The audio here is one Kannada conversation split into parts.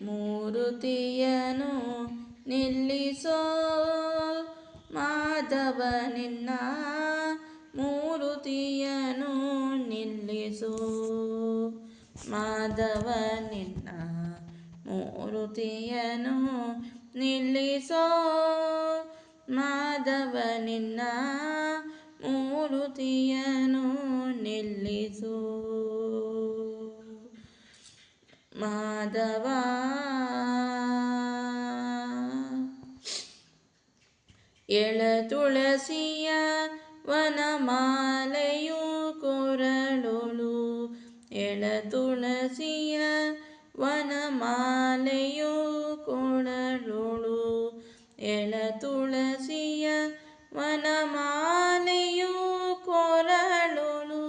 ಮೂರುತಿಯನು ನಿಲ್ಲಿಸೋ ಮಾಧವ ನಿನ್ನ ಮೂರುತಿಯನು ನಿಲ್ಲಿಸೋ ಮಾಧವ ನಿನ್ನ ಮೂರುತಿಯನು ನಿಲ್ಲಿಸೋ ಮಾಧವ ನಿನ್ನ ಮೂರುತಿಯನು ನಿಲ್ಲಿಸೋ ಮಾಧವ. ಎಳ ತುಳಸಿಯ ವನಮಾಲೆಯು ಕೊರಳೊಳು ಎಳ ತುಳಸಿಯ ವನಮಾಲೆಯು ಕೊರಳೊಳು ಎಳ ತುಳಸಿಯ ವನಮಾಲೆಯು ಕೊರಳೊಳು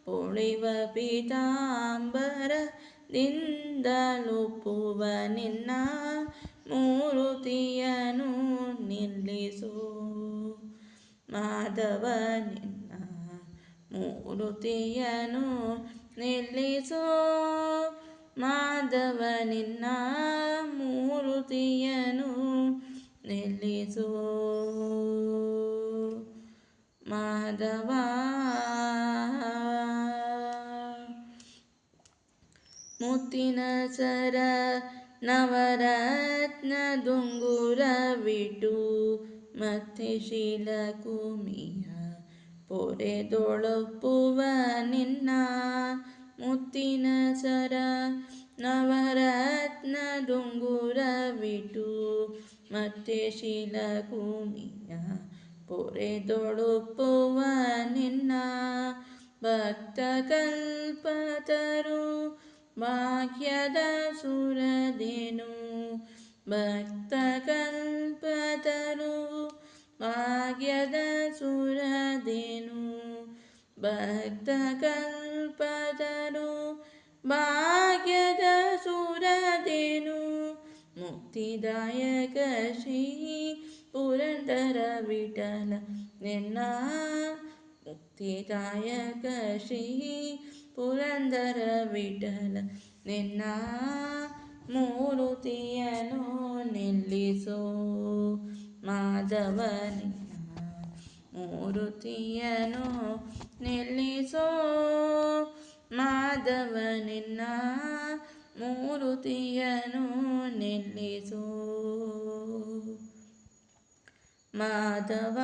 ಪೊಳಿವ ಪೀತಾಂಬರದಿಂದಲುಪ್ಪುವ ನಿನ್ನ ಮೂರುತಿಯನು ನಿಲ್ಲಿಸೋ ಮಾಧವ ನಿನ್ನ ಮೂರುತಿಯನು ನಿಲ್ಲಿಸೋ ಮಾಧವ ನಿನ್ನ ಮೂರುತಿಯನು ನಿಲ್ಲಿಸೋ ಮಾಧವ. ಮುತ್ತಿನ ಸರ ನವರತ್ನ ದುಂಗುರವಿಟ್ಟು ಮತ್ತೆ ಶಿಲಕುಮಿಯ ಪೊರೆದೊಳಪುವ ನಿನ್ನ ಮುತ್ತಿನ ಸರ ನವರತ್ನ ದುಂಗುರವಿಟ್ಟು ಮತ್ತೆ ಶಿಲಕುಮಿಯ ಪೊರೆದೊಳಪುವ ನಿನ್ನ ಭಕ್ತ ಕಲ್ಪತರು ಭಾಗ್ಯದ ಸುರದೇನು ಭಕ್ತ ಕಲ್ಪತರು ಭಾಗ್ಯದ ಸುರದೇನು ಭಕ್ತ ಕಲ್ಪತರು ಭಾಗ್ಯದ ಸುರದೇನು ಮುಕ್ತಿದಾಯಕ ಶ್ರೀ ಪುರಂದರ ವಿಠಲ ನಿನ್ನ ಮುಕ್ತಿದಾಯಕ ಶ್ರೀ ಪುರಂದರ ವಿಠಲ ನಿನ್ನ ಮೂರುತಿಯನು ನಿಲ್ಲಿಸೋ ಮಾಧವ ನಿನ್ನ ಮೂರುತಿಯನು ನಿಲ್ಲಿಸೋ ಮಾಧವ ನಿನ್ನ ಮೂರುತಿಯನು ನಿಲ್ಲಿಸೋ ಮಾಧವ.